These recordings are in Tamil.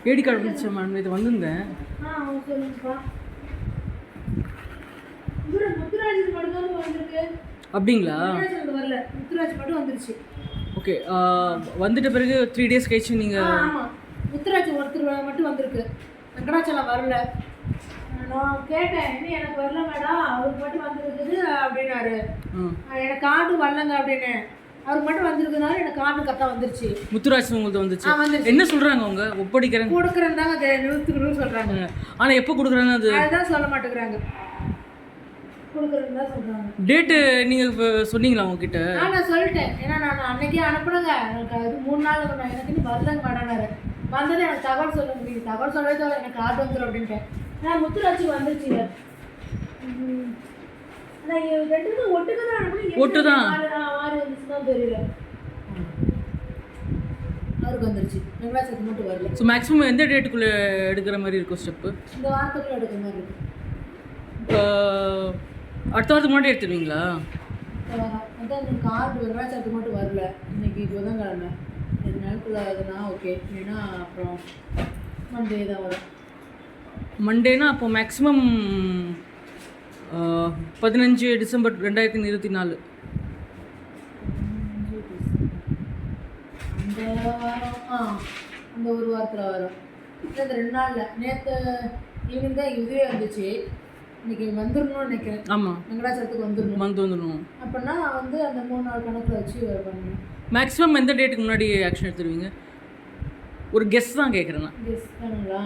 ஏடி கார்டு பிடிச்சேன் மேடம், இது வந்திருந்தேன். சொல்லுங்கப்பா. முத்துராஜுக்கு மட்டும் வந்திருக்கு. அப்படிங்களா? வரல, முத்துராஜ் மட்டும் வந்துருச்சு. ஓகே, வந்துட்ட பிறகு 3 days கழிச்சு நீங்கள்? ஆமாம், முத்துராஜ் ஒருத்தர் மட்டும் வந்திருக்கு, வெங்கடாச்சலம் வரல. நான் கேட்டேன், இன்னும் எனக்கு வரல மேடம், அவருக்கு மட்டும் வந்துருக்குது அப்படின்னாரு. எனக்கு கார்டு வரலங்க அப்படின்னு. அவருக்கு மட்டும் வந்திருக்குனாரு, எனக்கு கார்டு கரெக்டாக வந்துருச்சு. முத்துராஜ் உங்களுக்கு வந்துச்சு. என்ன சொல்கிறாங்க அவங்க? ஒப்படைக்கிறேன் கொடுக்குறேன் தாங்க 100க்கு சொல்கிறாங்க. ஆனால் எப்போ கொடுக்குறாங்க அதுதான் சொல்ல மாட்டேங்கிறாங்க. கொடுக்குறேன்னு தான் சொல்கிறாங்க. டேட்டு நீங்கள் சொன்னீங்களா உங்ககிட்ட? நான் சொல்லிட்டேன், ஏன்னா நான் அன்னைக்கே அனுப்புனேங்க. எனக்கு அது 3 நாள் எனக்கு இன்னும் வரலங்க மேடம்னாரு. வந்தது எனக்கு தகவல் சொல்ல முடியும், தகவல் சொல்லவே தவிர எனக்கு கார்டு வந்துடும் அப்படின்ட்டு. நான் முத்துராட்சி வந்துருச்சுங்க. நான் 2 ஒட்டுக்கு தான் அனுப்புனேன். ஒட்டு தான் ஆறு வந்துச்சுன்னா தெரியல. அவருக்கு வந்துருச்சு, வெங்கடாச்சலத்துக்கு மட்டும் வரல. ஸோ மேக்ஸிமம் எந்த டேட்டுக்குள்ளே எடுக்கிற மாதிரி இருக்கும் ஸ்டெப்பு? இந்த வாரத்துக்குள்ளே எடுக்கிற மாதிரி இருக்கும். அடுத்த வாரத்துக்கு முன்னாடி எடுத்துருவீங்களா? அதான் இந்த கார்டு வெங்கடாச்சலத்துக்கு மட்டும் வரல. இன்னைக்கு புதன்கிழமை, 2 நாளுக்குள்ள ஆகுதுன்னா ஓகே, ஏன்னா அப்புறம் மண்டே தான் வரும். மண்டேனா அப்போ மேக்ஸிமம் 15 டிசம்பர் 2024. அந்த வாரம் அந்த ஒரு வாரத்தில் வரும். இந்த 2 நாளில் நேற்று ஈவினிங் தான் இதுவே வந்துச்சு. இன்னைக்கு வந்துடணும்னு நினைக்கிறேன். ஆமாம், வெங்கடாச்சலத்துக்கு வந்துடணும். அப்படின்னா வந்து அந்த 3 நாள் கணக்கில் வச்சு பண்ணணும். மேக்ஸிமம் எந்த டேட்டுக்கு முன்னாடி ஆக்ஷன் எடுத்துருவீங்க? ஒரு கெஸ் தான் கேட்குறேன் நான். கெஸ் பண்ணுங்களா?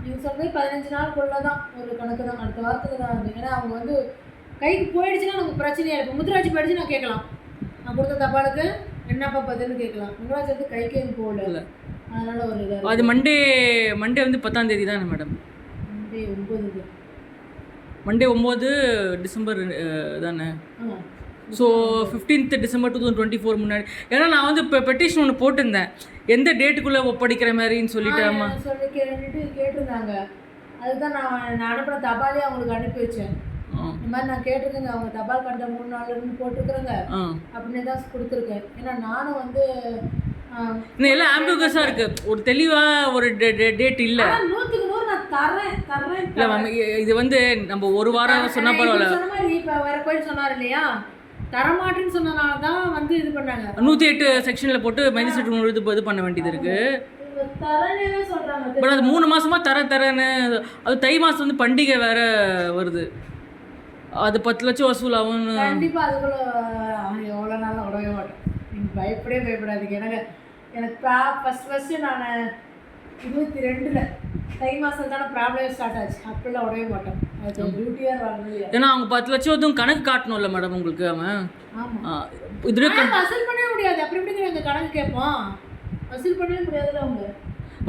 நீங்கள் சொல்கிறது 15 நாளுக்குள்ளே தான் ஒரு கணக்கு தான். அடுத்த வாரத்துக்கு தான் வந்து, ஏன்னா அவங்க வந்து கைக்கு போயிடுச்சுன்னா நமக்கு பிரச்சனையாக இருக்கும். முத்துராட்சி போயிடுச்சு நான் கேட்கலாம், நான் கொடுத்த தபாலுக்கு என்னப்பா பதில்னு கேட்கலாம். வெங்கடாச்சலத்துக்கு கைக்கு எதுவும் போகல, அதனால் ஒரு இதாக. அது மண்டே வந்து 10ஆம் தேதி தானே மேடம்? மண்டே 9 டிசம்பர் தானே? ஸோ 15th டிசம்பர் 2024 முன்னாடி. ஏன்னா நான் வந்து இப்போ பெட்டிஷன் ஒன்று போட்டிருந்தேன், எந்த டேட்டுக்குள்ளே ஒப்படைக்கிற மாதிரின்னு சொல்லிட்டு. ஆமாம், சொல்லி கேட்டிருந்தாங்க. அதுதான் நான் அனுப்பின தபாலே அவங்களுக்கு அனுப்பி வச்சேன். இந்த மாதிரி நான் கேட்டிருக்கேங்க, அவங்க தபால் கண்ட 3 நாள்னு போட்டிருக்கிறேங்க அப்படின்னு தான் கொடுத்துருக்கேன். ஏன்னா நானும் வந்து இன்னும் எல்லாம் ஆம்பிகஸாக இருக்குது, ஒரு தெளிவாக ஒரு டேட் இல்லை. 100க்கு 100 நான் தர்றேன் இல்லை மேம், இது வந்து நம்ம ஒரு வாரம் சொன்னால் பரவாயில்ல. சொன்ன மாதிரி இப்போ வேற கோயில் சொன்னார் இல்லையா, தரமாட்டேன்னு சொன்னனால தான் வந்து இது பண்ணாங்க. 108 செக்ஷனில் போட்டு மைனஸ் இது பண்ண வேண்டியது இருக்குது. தரேன்னு சொல்கிறாங்க. பட் அது 3 மாதமாக தரேன்னு. அது தை மாதம் வந்து பண்டிகை வேறு வருது, அது 10 லட்சம் வசூலாகும். கண்டிப்பாக அதுக்குள்ள எவ்வளோ நாளும் உடவே மாட்டேன். நீங்கள் பயப்படாதீங்க. எனக்கு ஃபஸ்ட்டு நான் 22 தை மாதம் தானே ப்ராப்ளம் ஸ்டார்ட் ஆச்சு. அப்படிலாம் உடவே மாட்டேன். அது டியூட்டியாக வரணும். ஏன்னா அவங்க 10 லட்சம் எதுவும் கணக்கு காட்டணும்ல மேடம் உங்களுக்கு. அவன் ஆமாம், இதுவே வசூல் பண்ணவே முடியாது. அப்படி இப்படி எங்கள் கணக்கு கேட்போம், வசூல் பண்ணவே முடியாதுல்ல. அவங்க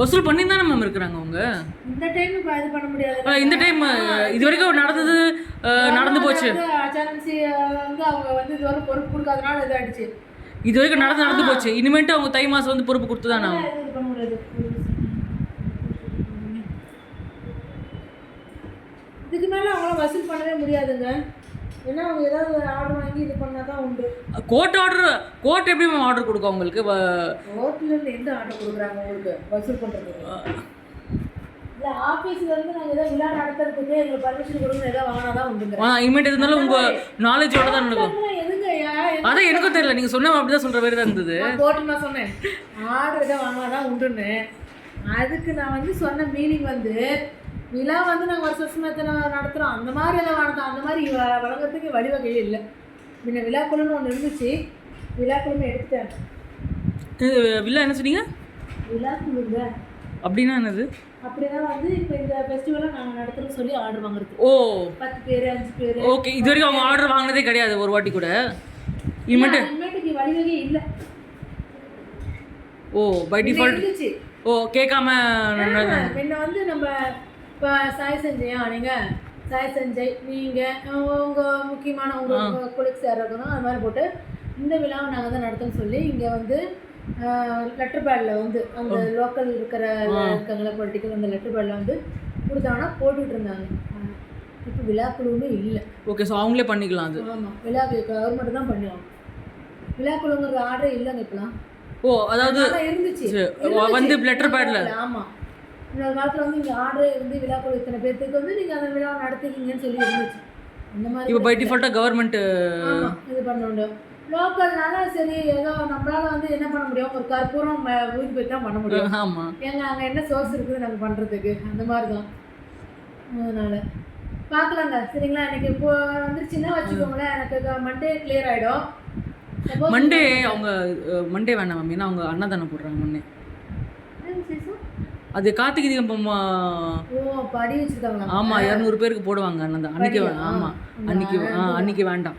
வசூல் பண்ணி தானே மேம் இருக்கிறாங்க அவங்க. இந்த டைம் இது பண்ண முடியாது. இந்த டைம் இது வரைக்கும் நடந்து போச்சு. ஆச்சாரன்சி வந்து அவங்க வந்து இது வரைக்கும் பொறுப்பு கொடுக்காதனால இதாகிடுச்சு. இது வரைக்கும் நடந்து போச்சு. இனிமேட்டு அவங்க தை மாதம் வந்து பொறுப்பு கொடுத்து தானே இது பண்ண முடியாது. இதுக்கு மேலே அவங்களாம் வசூல் பண்ணவே முடியாதுங்க. ஏன்னா அவங்க ஏதாவது ஆர்டர் வாங்கி இது பண்ணால் தான் உண்டு. கோர்ட் எப்படி மேம் ஆர்டர் கொடுக்கும் உங்களுக்கு? கோர்ட்லேருந்து எந்த ஆர்டர் கொடுக்குறாங்க உங்களுக்கு வசூல் பண்ணுறதுக்கு? இல்லை, ஆஃபீஸ்லேருந்து நாங்கள் ஏதாவது விழா நடத்துறதுக்கு எங்களுக்கு பர்மிஷன் கொடுக்கணும், ஏதாவது வாங்கினா தான் உண்டுங்க. இனிமேட்டு இருந்தாலும் உங்கள் நாலேஜோட தான் நடக்கும். எதுங்க அதான் எனக்கும் தெரியல, நீங்கள் சொன்ன அப்படி தான் சொல்கிற மாதிரி தான் இருந்தது. கோர்ட்டு நான் சொன்னேன் ஆர்டர் ஏதாவது வாங்கினா தான் உண்டுன்னு. அதுக்கு நான் வந்து சொன்ன மீனிங் வந்து விழா வந்து நாங்கள் வருஷம் நடத்துகிறோம், அந்த மாதிரி எதாவது வளர்த்தோம், அந்த மாதிரி வழங்குறதுக்கு வழிவகையே இல்லை. முன்ன விழாக்குழுன்னு ஒன்று இருந்துச்சு, விழாக்குழுன்னு எடுத்துட்டேன். விழா என்ன சொன்னீங்க? விழாக்குழுங்க அப்படின்னா என்னது? அப்படின்னா வந்து இப்போ இந்த ஃபெஸ்டிவலாக நாங்கள் நடத்துகிறோம் சொல்லி ஆர்டர் வாங்குறது. ஓ, 10 பேர் 5 பேர். ஓகே, இது வரைக்கும் அவங்க ஆர்டர் வாங்கினதே கிடையாது ஒரு வாட்டி கூட. இனிமேட்டுக்கு வழிவகையே இல்லை. ஓ, பை டிஃபால்ட். ஓ, கேட்காம முன்ன வந்து நம்ம இப்போ சாய் சஞ்சயா, நீங்கள் சாய் சஞ்சய், நீங்கள் உங்கள் முக்கியமான உங்கள் கொலிக்ஸ் யார் இருக்கணும், அது மாதிரி போட்டு இந்த விழாவை நாங்கள் தான் நடத்தணும்னு சொல்லி இங்கே வந்து லெட்டர் பேடில் வந்து அந்த லோக்கல் இருக்காங்களா பொலிட்டிக்கல், அந்த லெட்டர் பேடில் வந்து கொடுத்தாங்கன்னா போட்டுக்கிட்டு இருந்தாங்க. இப்போ விழாக்குழுன்னு இல்லை. ஓகே, ஸோ அவங்களே பண்ணிக்கலாம் அது. ஆமாம், கவர்மெண்ட் தான் பண்ணுவாங்க. விழாக்குழுங்கிற ஆர்டர் இல்லைங்க இப்போலாம். ஓ அதாவது அதெல்லாம் இருந்துச்சு வந்து லெட்டர் பேட்ல. ஆமாம், இந்த காலத்தில் வந்து இங்கே ஆர்டர் இருந்து விழாக்கள் இத்தனை பேர்த்துக்கு வந்து நீங்கள் அந்த விழாவை நடத்திக்கிங்கன்னு சொல்லி இருந்துச்சு. அந்த மாதிரி இப்போ பை டிஃபால்ட்டாக கவர்மெண்ட் ஆமாம் இது பண்ண முடியும். லோக்கல்னால சரி ஏதோ நம்மளால வந்து என்ன பண்ண முடியும், ஒரு கற்பூரம் ஊதி போய் தான் பண்ண முடியும். ஆமாம், ஏங்க அங்கே என்ன சோர்ஸ் இருக்குது நாங்கள் பண்ணுறதுக்கு, அந்த மாதிரி தான். அதனால் பார்க்கலாங்க சரிங்களா. எனக்கு இப்போ வந்துருச்சுன்னா வச்சுக்கோங்களேன், எனக்கு மண்டே கிளியர் ஆகிடும். மண்டே அவங்க மண்டே வேண்டாம் மேம், ஏன்னா அவங்க அன்னதானம் போடுறாங்க முன்னே. அது கார்த்திகை தீபம் ஓ படி வச்சுருக்காங்களா? ஆமாம் 200 பேருக்கு போடுவாங்க அன்னதானம் அன்றைக்கி. ஆமாம் அன்றைக்கி அன்றைக்கி வேண்டாம்,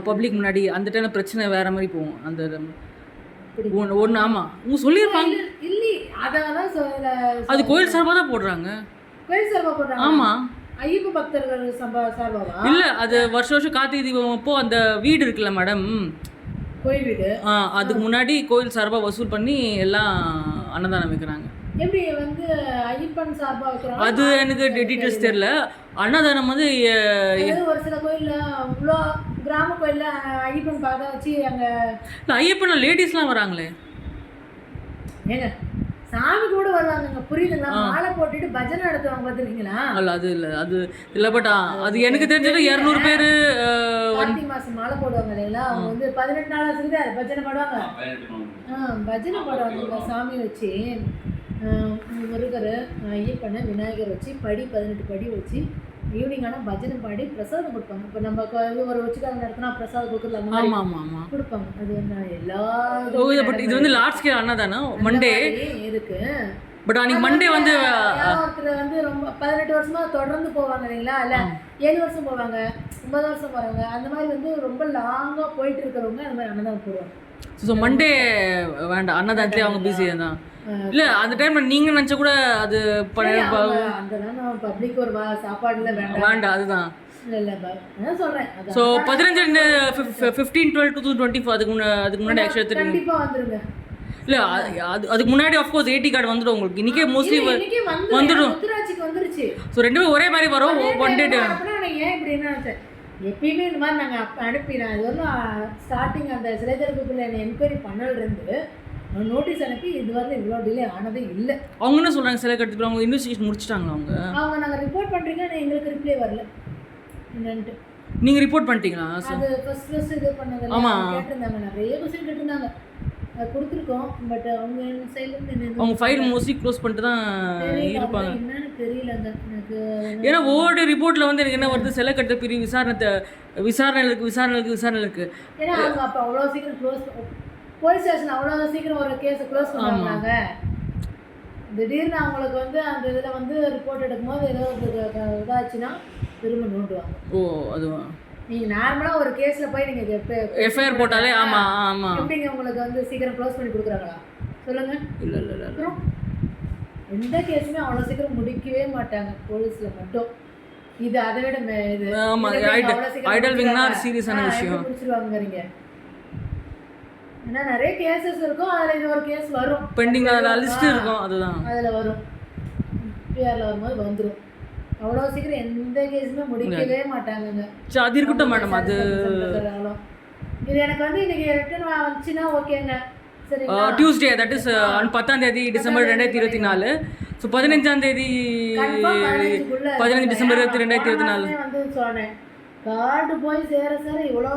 பப்ளிக் முன்னாடி. அந்த டைமில் பிரச்சனை வேறு மாதிரி போகும். அந்த ஒன்று ஆமாம் உங்க சொல்லியிருப்பாங்க. இல்லை அதெல்லாம் அது கோயில் சார்பாக தான் போடுறாங்க. கோயில் சார்பாக போடுறாங்க. ஆமாம் ஐயப்ப பக்தர்கள் சார்பாவா? இல்லை, அது வருஷம் கார்த்திகை தீபம் அப்போ அந்த வீடு இருக்குல்ல மேடம், கோயில் வீடு, அதுக்கு முன்னாடி கோயில் சார்பாக வசூல் பண்ணி எல்லாம் அன்னதானம் வைக்கிறாங்க. எப்படி வந்து ஐயப்பன் சார்பாக வைக்கிறாங்க அது எனக்கு டீட்டெயில்ஸ் தெரியல. அன்னதானம் வந்து ஒரு சில கோயிலில் இவ்வளோ கிராம கோயிலில் ஐயப்பன் பாதை வச்சு அங்கே ஐயப்பன் லேடிஸ்லாம் வராங்களே. ஏங்க சாமி கூட வருவாங்க புரியுதுங்களா? மாலை போட்டுட்டு பஜனை நடத்துவாங்க பார்த்துருக்கீங்களா? அல்ல அது இல்லை, அது இல்லை. பட் அது எனக்கு தெரிஞ்சது 200 பேர் கார்த்திகை மாதம் மாலை போடுவாங்க இல்லைங்களா? அவங்க வந்து 18 நாள் ஆகுது அது பஜனை பாடுவாங்க. பஜனை பாடுவாங்க சாமி வச்சு, முருகர் ஐயப்பனை விநாயகர் வச்சு படி 18 படி வச்சு ஈவினிங் ஆனால் பஜனை பாடி பிரசாதம் கொடுப்பாங்க. இப்போ நம்ம ஒரு வச்சுக்காக நடத்தினா பிரசாதம் கொடுக்குறது அந்த மாதிரி கொடுப்பாங்க. அது என்ன எல்லா இது வந்து லார்ஜ் ஸ்கேல் அன்னதானம் மண்டே இருக்கு. பட் அன்னைக்கு மண்டே வந்து ஒருத்தர் வந்து ரொம்ப 18 வருஷமா தொடர்ந்து போவாங்க இல்லைங்களா? இல்லை 7 வருஷம் போவாங்க, 9 வருஷம் போகிறாங்க. அந்த மாதிரி வந்து ரொம்ப லாங்காக போயிட்டு இருக்கிறவங்க அந்த மாதிரி அன்னதானம் போடுவாங்க. ஸோ மண்டே வேண்டாம், அன்னதானத்துலேயே அவங்க பிஸியாக தான். இல்லை அந்த டைமில் நீங்கள் நினச்சா கூட அது அதெல்லாம் பப்ளிக் ஒரு சாப்பாடுல வேண்டாம். அதுதான் சொல்கிறேன். ஸோ 15/12/2024 அதுக்கு முன்னாடி ஆக்சுவலாக கண்டிப்பாக வந்துருங்க. இல்லை அதுக்கு முன்னாடி ஆஃப்கோர்ஸ் 80 கார்டு வந்துடும் உங்களுக்கு. இன்றைக்கே மோஸ்ட்லி வந்துடும். வந்துருச்சு. ஸோ ரெண்டுமே ஒரே மாதிரி வரும். ஒன் டே ஏன் இப்படின்னா எப்பயுமே இந்த மாதிரி நாங்கள் அனுப்பினேன். இது வந்து ஸ்டார்டிங் அந்த சிலை திறப்புக்குள்ள என்னை என்கொயரி பண்ணலேருந்து நோட்டீஸ் அனுப்பி இது வரல இவ்வளோ டிலே ஆனதே இல்லை. அவங்க என்ன சொல்கிறாங்க, சிலை கட்டுக்கு அவங்க இன்வெஸ்டிகேஷன் முடிச்சிட்டாங்க. அவங்க நாங்கள் ரிப்போர்ட் பண்ணுறீங்க, எங்களுக்கு ரிப்ளை வரல என்னன்ட்டு. நீங்கள் ரிப்போர்ட் பண்ணிட்டீங்களா? அது ஃபர்ஸ்ட் இது பண்ணது கேட்டிருந்தாங்க, நிறைய கொஸ்டின் கேட்டிருந்தாங்க, அது கொடுத்துருக்கோம். பட் அவங்க சைட்லேருந்து அவங்க ஃபைல் மோஸ்ட்லி க்ளோஸ் பண்ணிட்டு தான் இருப்பாங்க. என்னன்னு தெரியலங்க எனக்கு. ஏன்னா ஒவ்வொரு ரிப்போர்ட்டில் வந்து எனக்கு என்ன வருது, சிலை கட்ட பிரிவு விசாரணை இருக்குது. ஏன்னா அவங்க அப்போ அவ்வளோ சீக்கிரம் போலீஸ் ஸ்டேஷன் அவ்வளோ சீக்கிரம் ஒரு கேஸை க்ளோஸ் பண்ணுவாங்க. திடீர்னு அவங்களுக்கு வந்து அந்த இதில் வந்து ரிப்போர்ட் எடுக்கும்போது ஏதோ இதாச்சுன்னா திரும்ப நோண்டுவாங்க. ஓ அதுவா? நீங்கள் நார்மலாக ஒரு கேஸில் போய் நீங்கள் எஃப்ஐஆர் போட்டாலே ஆமாம் எப்படிங்க உங்களுக்கு வந்து சீக்கிரம் க்ளோஸ் பண்ணி கொடுக்குறாங்களா சொல்லுங்கள்? இல்லை அப்புறம் எந்த கேஸுமே அவ்வளோ சீக்கிரம் முடிக்கவே மாட்டாங்க போலீஸில் மட்டும். இது அதை விட இது ஐடல் விங்னா சீரியஸான விஷயம் முடிச்சிருவாங்கிறீங்க. ஏன்னா நிறைய கேசஸ் இருக்கும், அதில் இது ஒரு கேஸ் வரும் பெண்டிங், அதில் லிஸ்ட் இருக்கும். அதுதான் அதில் வரும், பிஆரில் வரும்போது வந்துடும். அவ்வளோ சீக்கிரம் எந்த கேஸுமே முடிக்கவே மாட்டாங்கங்க. அது இருக்கட்டும் மேடம். அது இது எனக்கு வந்து இன்னைக்கு ரிட்டர்ன் வந்துச்சுன்னா ஓகேங்க. Tuesday, that is 10 December 2024. So 15 December 2024 வந்து சொன்னேன். கார்டு போய் சேர இவ்வளோ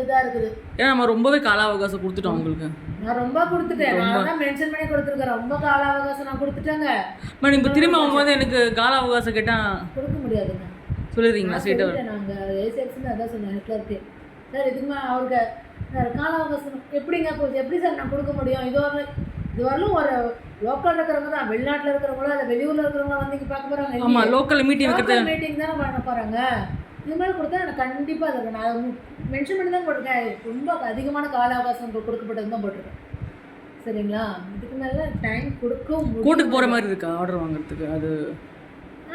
இதாக இருக்குது. ஏன்னா நம்ம ரொம்பவே கால அவகாசம் கொடுத்துட்டோம் உங்களுக்கு. நான் ரொம்ப கொடுத்துட்டேன், நான் தான் மென்ஷன் பண்ணி கொடுத்துருக்கேன். ரொம்ப கால அவகாசம் நான் கொடுத்துட்டேங்க மேடம். இப்போ திரும்ப அவங்க வந்து எனக்கு கால அவகாசம் கேட்டால் கொடுக்க முடியாதுங்க சொல்லிடுறீங்களா? ஸ்ட்ரெயிட்டாக நாங்கள் ஏசிஎக்ஸ்ன்னு அதான் சொன்னேன் ஹெட்லருக்கு. சார் இதுக்குமே அவருக்கு கால அவகாசம் எப்படிங்க போச்சு, எப்படி சார் நான் கொடுக்க முடியும்? இது வரலும் ஒரு லோக்கல் இருக்கிறவங்க தான், வெளிநாட்டில் இருக்கிறவங்களோ இல்லை வெளியூரில் இருக்கிறவங்களோ வந்து இங்கே பார்க்க போகிறாங்க. ஆமாம், லோக்கல் மீட்டிங் தானே பண்ண போகிறாங்க. இது மாதிரி கொடுத்தா எனக்கு கண்டிப்பாக அதை நான் மென்ஷன் பண்ணி தான் போட்டிருக்கேன். ரொம்ப அதிகமான கால அவகாசம் கொடுக்கப்பட்டது தான் போட்டிருக்கேன். சரிங்களா? இதுக்கு மேலே டைம் கொடுக்கும். கோர்ட்டுக்கு போகிற மாதிரி இருக்கா ஆர்டர் வாங்குறதுக்கு? அது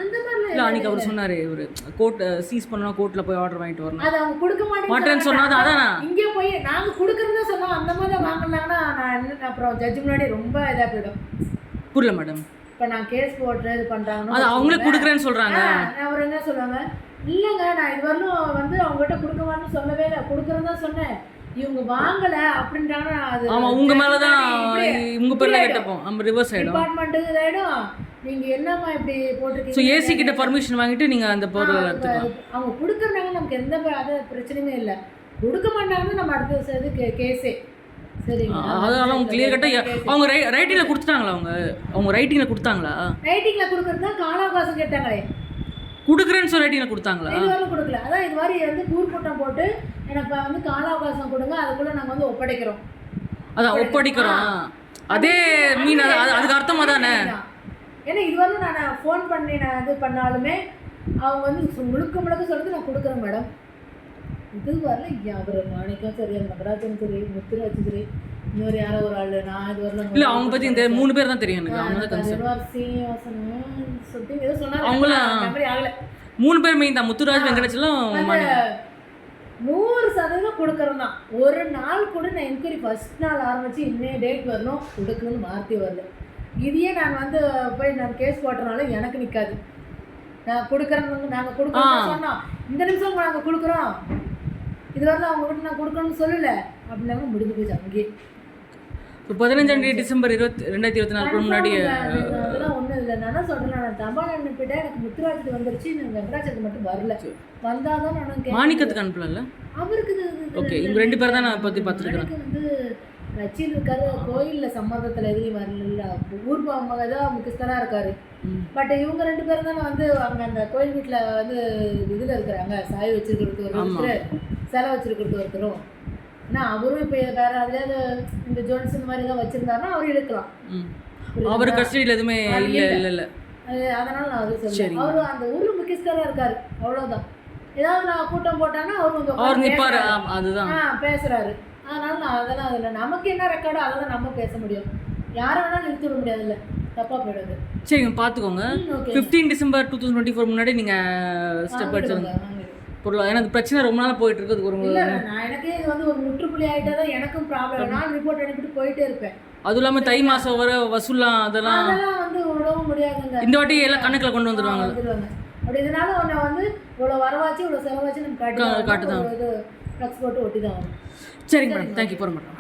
அந்த மாதிரிலாம் இல்லை. அன்றைக்கி அவர் சொன்னார், ஒரு கோர்ட் சீஸ் பண்ணால் கோர்ட்டில் போய் ஆர்டர் வாங்கிட்டு வரணும். அதை அவங்க கொடுக்க மாட்டேன்னு சொன்னாதான் அதான் இங்கே போய் நாங்கள் கொடுக்குறதா சொன்னோம். அந்த மாதிரி தான் வாங்கினாங்கன்னா நான் என்ன அப்புறம் ஜட்ஜு முன்னாடி ரொம்ப இதாக போயிடும். புரியல மேடம். இப்போ நான் கேஸ் போட்டு இது பண்ணுறாங்கன்னா அது அவங்களே கொடுக்குறேன்னு சொல்கிறாங்க. அவர் என்ன சொல்லுவாங்க, இல்லைங்க நான் இது வரலும் வந்து அவங்ககிட்ட கொடுக்க மாட்டேன்னு சொல்லவே இல்லை, கொடுக்குறேன்னு தான் சொன்னேன். இவங்க வாங்கல அப்படின்றாங்கன்னா அது ஆமாம் உங்கள் மேலே தான் உங்கள் பேரில் கேட்டப்போம் நம்ம ரிவர்ஸ் ஆகிடும். டிபார்ட்மெண்ட்டுக்கு இதாயிடும். நீங்க என்னம்மா இப்படி போட்டிருக்கீங்க? ஸோ ஏசி கிட்ட பர்மிஷன் வாங்கிட்டு நீங்கள் அந்த பொருள் எடுத்துக்கலாம். அவங்க கொடுக்குறாங்க, நமக்கு எந்த அது பிரச்சனையுமே இல்லை. கொடுக்க மாட்டாங்கன்னா நம்ம அடுத்த வருஷத்துக்கு கேஸே. சரிங்களா? அதெல்லாம் அவங்க கிளியர் கட்டாக அவங்க ரைட்டிங்கில் கொடுத்துட்டாங்களா? அவங்க ரைட்டிங்கில் கொடுத்தாங்களா? ரைட்டிங்கில் கொடுக்குறது தான் காலாவகாசம் கேட்டாங்களே. கொடுக்குறேன்னு சொல்லி ரைட்டிங்கில் கொடுத்தாங்களா? இது வரைக்கும் கொடுக்கல. அதான் இது மாதிரி வந்து கூர்க்கூட்டம் போட்டு எனக்கு வந்து கால அவகாசம் கொடுங்க, அதுக்குள்ளே நாங்கள் வந்து ஒப்படைக்கிறோம். அதான் ஒப்படைக்கிறோம். அதே மீன் அதுக்கு அர்த்தமாக தானே? ஏன்னா இதுவரை நான் ஃபோன் பண்ணி நான் இது பண்ணாலுமே அவங்க வந்து முழுக்க சொல்லிட்டு நான் கொடுக்குறேன் மேடம். இது வரல அவர் மாணிக்கம் சரி, நகராஜன் சரி, முத்துராஜ் சரி, இன்னொரு யாரோ ஒரு ஆள். நான் இது வரல இல்லை அவங்க பற்றி இந்த 3 பேர் தான் தெரியும் எனக்கு. அவங்க தான் சொல்லிட்டு ஏதோ சொன்னாங்க. அவங்களாம் ஆகலை. 3 பேர் மெயின் தான். முத்துராஜ், வெங்கடாச்சலம், 100% கொடுக்குறோம் தான். ஒரு நாள் கூட நான் என்கொயரி ஃபர்ஸ்ட் நாள் ஆரம்பிச்சு இன்னைய டேட் வரணும் கொடுக்கணும்னு வார்த்தை வரல. இதையே நான் வந்து போய் நான் கேஸ் போட்டனால எனக்கு நிற்காது. நான் கொடுக்குறேன்னு நாங்கள் கொடுக்குறோம் சொன்னோம், இந்த நிமிஷம் நாங்கள் கொடுக்குறோம், இது வரலாம் அவங்ககிட்ட நான் கொடுக்கணும்னு சொல்லலை அப்படின்னாங்க. முடிஞ்சு போச்சு அங்கேயே. இப்போ 15 டிசம்பர் 2024 முன்னாடி அதெல்லாம் ஒன்றும் இல்லை. நான் சொல்கிறேன், நான் தபால் அனுப்பிட்டேன், எனக்கு முத்துராஜுக்கு வந்துருச்சு, எனக்கு வெங்கடாச்சலுக்கு மட்டும் வரல. வந்தால் தான் நான் மாணிக்கத்துக்கு அனுப்பல. அவருக்கு ஓகே, இவங்க 2 பேர் தான் நான் பற்றி பார்த்துருக்கேன். வந்து கட்சியில் இருக்காரு, கோயிலில் சம்மந்தத்தில் எதுவும் வரல, ஊர் மக தான் முக்கியஸ்தராக இருக்காரு. பட் இவங்க 2 பேரும் தானே வந்து அங்கே அந்த கோயில் வீட்டில் வந்து இதில் இருக்கிறாங்க, சாய் வச்சுருக்கிறது ஒருத்தர், சிலை வச்சுருக்கிறது ஒருத்தரும். ஏன்னா அவரும் இப்போ வேறு அதுலேயாவது இந்த ஜோன்ஸ் இந்த மாதிரி தான் வச்சுருந்தாருன்னா அவர் எடுக்கலாம். அவர் கஸ்டடியில் எதுவுமே இல்லை. அதனால் நான் அது சொல்லுவேன். அவர் அந்த ஊரில் முக்கியஸ்தராக இருக்கார், அவ்வளோதான். ஏதாவது நான் கூட்டம் போட்டாங்கன்னா அவர் நிற்பார், அதுதான் பேசுகிறாரு. அதனால் நான் அதெல்லாம் அதில் நமக்கு என்ன ரெக்கார்டோ அதை தான் நம்ம பேச முடியும். யாரை வேணாலும் நிறுத்தி விட முடியாதுல்ல, தப்பாக போயிடுது. சரிங்க, பார்த்துக்கோங்க. 15 டிசம்பர் 2024 முன்னாடி நீங்கள் ஸ்டெப் எடுத்துருங்க பொருள். ஏன்னா பிரச்சனை ரொம்ப நாள் போயிட்டு இருக்குது. ஒரு நான் எனக்கே இது வந்து ஒரு முற்றுப்புள்ளி ஆகிட்டா தான் எனக்கும் ப்ராப்ளம். நான் ரிப்போர்ட் அனுப்பிட்டு போயிட்டே இருப்பேன். அதுவும் இல்லாமல் தை மாதம் வர வசூலாம் அதெல்லாம் வந்து விடவும் முடியாதுங்க. இந்த வாட்டி எல்லாம் கணக்கில் கொண்டு வந்துடுவாங்க. அப்படி இதனால உன்னை வந்து இவ்வளோ வரவாச்சு இவ்வளோ செலவாச்சு நம்ம காட்டுதான் இது ஃப்ளக்ஸ் போட்டு ஒட்டி தான் வரும். சரிங்க மேடம், தேங்க்யூ. போகிற மாட்டோம்.